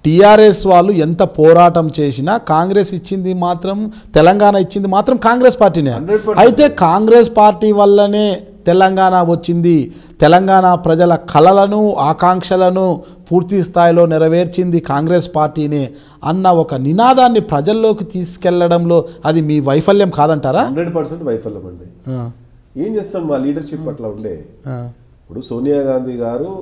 TRS వాళ్ళు ఎంత పోరాటం చేసినా కాంగ్రెస్ ఇచ్చింది మాత్రం, తెలంగాణ ఇచ్చింది మాత్రం కాంగ్రెస్ పార్టీనే. అయితే కాంగ్రెస్ పార్టీ వల్లనే తెలంగాణ వచ్చింది, తెలంగాణ ప్రజల కలలను ఆకాంక్షలను పూర్తి స్థాయిలో నెరవేర్చింది కాంగ్రెస్ పార్టీనే అన్న ఒక నినాదాన్ని ప్రజల్లోకి తీసుకెళ్లడంలో అది మీ వైఫల్యం కాదంటారా? 100% వైఫల్యం అండి. ఏం చేస్తాం, మా లీడర్షిప్ అట్లా ఉండే. ఇప్పుడు సోనియా గాంధీ గారు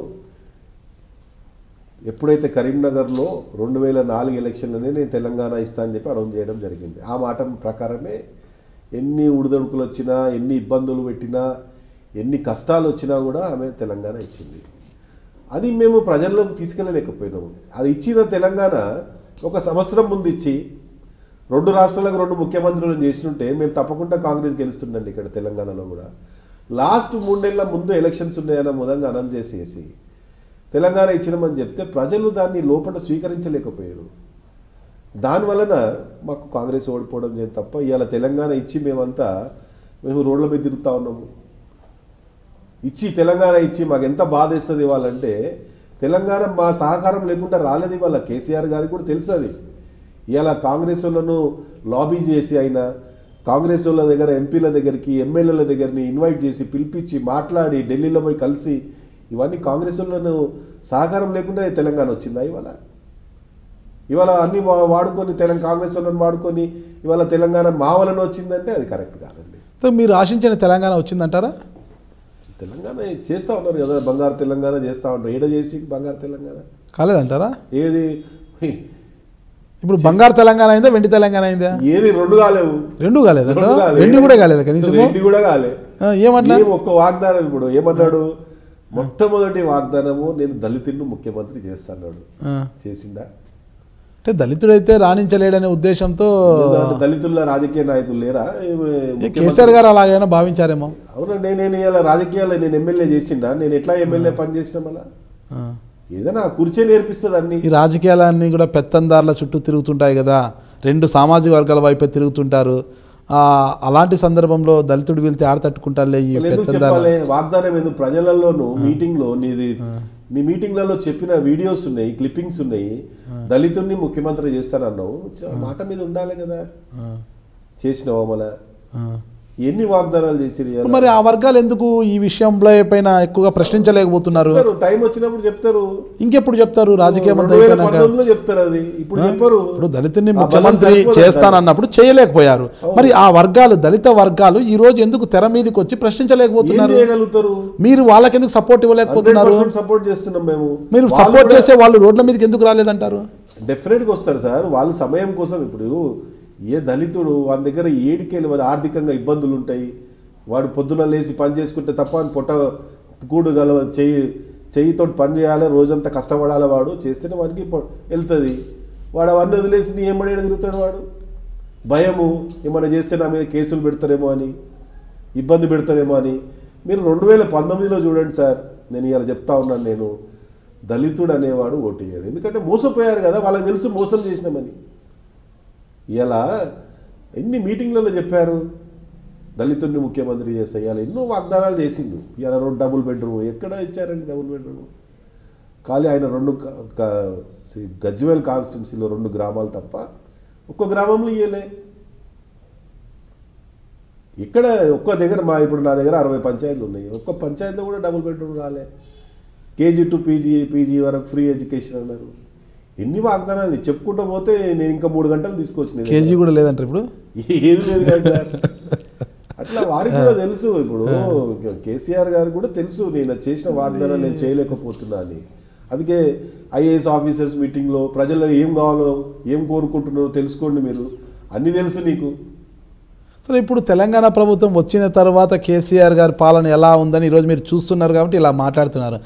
ఎప్పుడైతే కరీంనగర్లో 2004 ఎలక్షన్లోనే నేను తెలంగాణ ఇస్తా అని చెప్పి అనౌన్స్ చేయడం జరిగింది. ఆ మాట ప్రకారమే ఎన్ని ఉడిదొడుకులు వచ్చినా, ఎన్ని ఇబ్బందులు పెట్టినా, ఎన్ని కష్టాలు వచ్చినా కూడా ఆమె తెలంగాణ ఇచ్చింది. అది మేము ప్రజల్లోకి తీసుకెళ్ళలేకపోయినాము. అది ఇచ్చిన తెలంగాణ ఒక సంవత్సరం ముందు ఇచ్చి 2 రాష్ట్రాలకు 2 ముఖ్యమంత్రులను చేసినుంటే మేము తప్పకుండా కాంగ్రెస్ గెలుస్తుండండి. ఇక్కడ తెలంగాణలో కూడా లాస్ట్ 3 నెలల ముందు ఎలక్షన్స్ ఉన్నాయన్న విధంగా అనౌన్స్ చేసేసి తెలంగాణ ఇచ్చినామని చెప్తే ప్రజలు దాన్ని లోపల స్వీకరించలేకపోయారు. దానివలన మాకు కాంగ్రెస్ ఓడిపోవడం చేయం తప్ప ఇవాళ తెలంగాణ ఇచ్చి మేము రోడ్ల మీద తిరుగుతూ ఉన్నాము. ఇచ్చి తెలంగాణ ఇచ్చి మాకు ఎంత బాధ వేస్తుంది ఇవ్వాలంటే, తెలంగాణ మా సహకారం లేకుండా రాలేదు. ఇవాళ కేసీఆర్ గారికి కూడా తెలుసు అది. ఇవాళ కాంగ్రెస్ వాళ్ళను లాబీ చేసి అయినా కాంగ్రెస్ వాళ్ళ దగ్గర ఎంపీల దగ్గరికి, ఎమ్మెల్యేల దగ్గరని ఇన్వైట్ చేసి పిలిపించి మాట్లాడి ఢిల్లీలో పోయి కలిసి ఇవన్నీ కాంగ్రెస్ వాళ్ళను సహకారం లేకుండా తెలంగాణ వచ్చిందా? ఇవాళ అన్ని వాడుకొని కాంగ్రెస్ వాళ్ళని వాడుకొని ఇవాళ తెలంగాణ మా వలన వచ్చిందంటే అది కరెక్ట్ కాదండి. మీరు ఆశించిన తెలంగాణ వచ్చిందంటారా? తెలంగాణ చేస్తూ ఉన్నారు కదా, బంగారు తెలంగాణ చేస్తూ ఉంటారు. ఏడ చేసి బంగారు తెలంగాణ కాలేదంటారా? ఏది ఇప్పుడు బంగారు తెలంగాణ అయిందా, వెండి తెలంగాణ అయిందా? ఏది రెండు కాలేవు. రెండు కాలేదు, వెండి కూడా కాలేదు, కనీసం వెండి కూడా కాలే. ఏమన్నా ఒక్క వాగ్దానం ఇప్పుడు ఏమన్నాడు? మొట్టమొదటి వాగ్దానము నేను దళితులను ముఖ్యమంత్రి చేస్తాడు. చేసిండా? అంటే దళితుడైతే రాణించలేడనే ఉద్దేశంతో దళితుల రాజకీయ నాయకులు లేరా? కేసీఆర్ గారు అలాగైనా భావించారేమో. అవునండి, నేను ఇలా రాజకీయాల్లో నేను ఎమ్మెల్యే చేసిండా? నేను ఎట్లా ఎమ్మెల్యే పని చేసిన మళ్ళా ఏదైనా కుర్చీ నేర్పిస్తుంది అన్ని. ఈ రాజకీయాలన్నీ కూడా పెత్తందారుల చుట్టూ తిరుగుతుంటాయి కదా, 2 సామాజిక వర్గాల వైపే తిరుగుతుంటారు. అలాంటి సందర్భంలో దళితుడు వెళ్తే ఆడతట్టుకుంటారులే ఈ చెప్పాలి. వాగ్దానం ఎందుకు? ప్రజలలోనూ మీటింగ్లో నీ మీటింగ్లలో చెప్పిన వీడియోస్ ఉన్నాయి, క్లిప్పింగ్స్ ఉన్నాయి. దళితుడిని ముఖ్యమంత్రి చేస్తానన్నావు, మాట మీద ఉండాలి కదా. చేసినావా? మళ్ళా ఎన్ని వాగ్దానాలు చేసి మరి ఆ వర్గాలు ఎందుకు ఈ విషయంలో పైన ఎక్కువగా ప్రశ్నించలేకపోతున్నారు? టైం వచ్చినప్పుడు చెప్తారు, ఇంకెప్పుడు చెప్తారు? రాజకీయం చెప్తారు, అది ఇప్పుడు చెప్పరు. ఇప్పుడు దళితుడిని ముఖ్యమంత్రి చేస్తానన్నప్పుడు చేయలేకపోయారు. మరి ఆ వర్గాలు, దళిత వర్గాలు ఈ రోజు ఎందుకు తెర మీదకి వచ్చి ప్రశ్నించలేకపోతున్నారు? మీరు వాళ్ళకి ఎందుకు సపోర్ట్ ఇవ్వలేకపోతున్నారు? సపోర్ట్ చేస్తున్నాం మేము. మీరు సపోర్ట్ చేసే వాళ్ళు రోడ్ల మీదకి ఎందుకు రాలేదంటారు? డెఫినెట్గా వస్తారు సార్, వాళ్ళ సమయం కోసం. ఇప్పుడు ఏ దళితుడు వాని దగ్గర ఏడికెళ్ళి ఆర్థికంగా ఇబ్బందులు ఉంటాయి, వాడు పొద్దున లేచి పని చేసుకుంటే తప్ప పొట్ట కూడు గల చెయ్యితో పని చేయాలి, రోజంతా కష్టపడాలి. వాడు చేస్తేనే వాడికి వెళ్తుంది. వాడు అవన్నీ వదిలేసి నీ ఏమడేడ తిరుగుతాడు. వాడు భయము, ఏమైనా చేస్తే నా మీద కేసులు పెడతారేమో అని, ఇబ్బంది పెడతారేమో అని. మీరు 2019లో చూడండి సార్, నేను ఇలా చెప్తా ఉన్నాను, నేను దళితుడు అనేవాడు ఓటు వేయడు. ఎందుకంటే మోసపోయారు కదా, వాళ్ళకి తెలుసు మోసం చేసినామని. ఇలా ఎన్ని మీటింగ్లలో చెప్పారు, దళితుడిని ముఖ్యమంత్రి చేస్తా. ఇవాళ ఎన్నో వాగ్దానాలు చేసిండు. ఇవాళ 2 డబుల్ బెడ్రూమ్ ఎక్కడ ఇచ్చారండి? డబుల్ బెడ్రూమ్ ఖాళీ ఆయన 2 గజ్వేల్ కాన్స్టిట్యున్సీలో 2 గ్రామాలు తప్ప ఒక్క గ్రామంలో ఇయ్యలే. ఇక్కడ ఒక్క దగ్గర ఇప్పుడు నా దగ్గర 60 పంచాయతీలు ఉన్నాయి, ఒక్క పంచాయతీలో కూడా డబుల్ బెడ్రూమ్ రాలే. కేజీ టు పీజీ వరకు ఫ్రీ ఎడ్యుకేషన్ అన్నారు. ఎన్ని వాగ్దానాలు చెప్పుకుంటూ పోతే నేను ఇంకా 3 గంటలు తీసుకొచ్చిన. కేజీ కూడా లేదంటారు ఇప్పుడు? ఏది లేదు కదా సార్. అట్లా వారికి కూడా తెలుసు. ఇప్పుడు కేసీఆర్ గారు కూడా తెలుసు నేను చేసిన వాగ్దానాలు నేను చేయలేకపోతున్నా అని. అందుకే ఐఏఎస్ ఆఫీసర్స్ మీటింగ్లో ప్రజల్లో ఏం కావాలో, ఏం కోరుకుంటున్నారో తెలుసుకోండి, మీరు అన్నీ తెలుసు నీకు. సరే, ఇప్పుడు తెలంగాణ ప్రభుత్వం వచ్చిన తర్వాత కేసీఆర్ గారి పాలన ఎలా ఉందని ఈరోజు మీరు చూస్తున్నారు కాబట్టి ఇలా మాట్లాడుతున్నారు.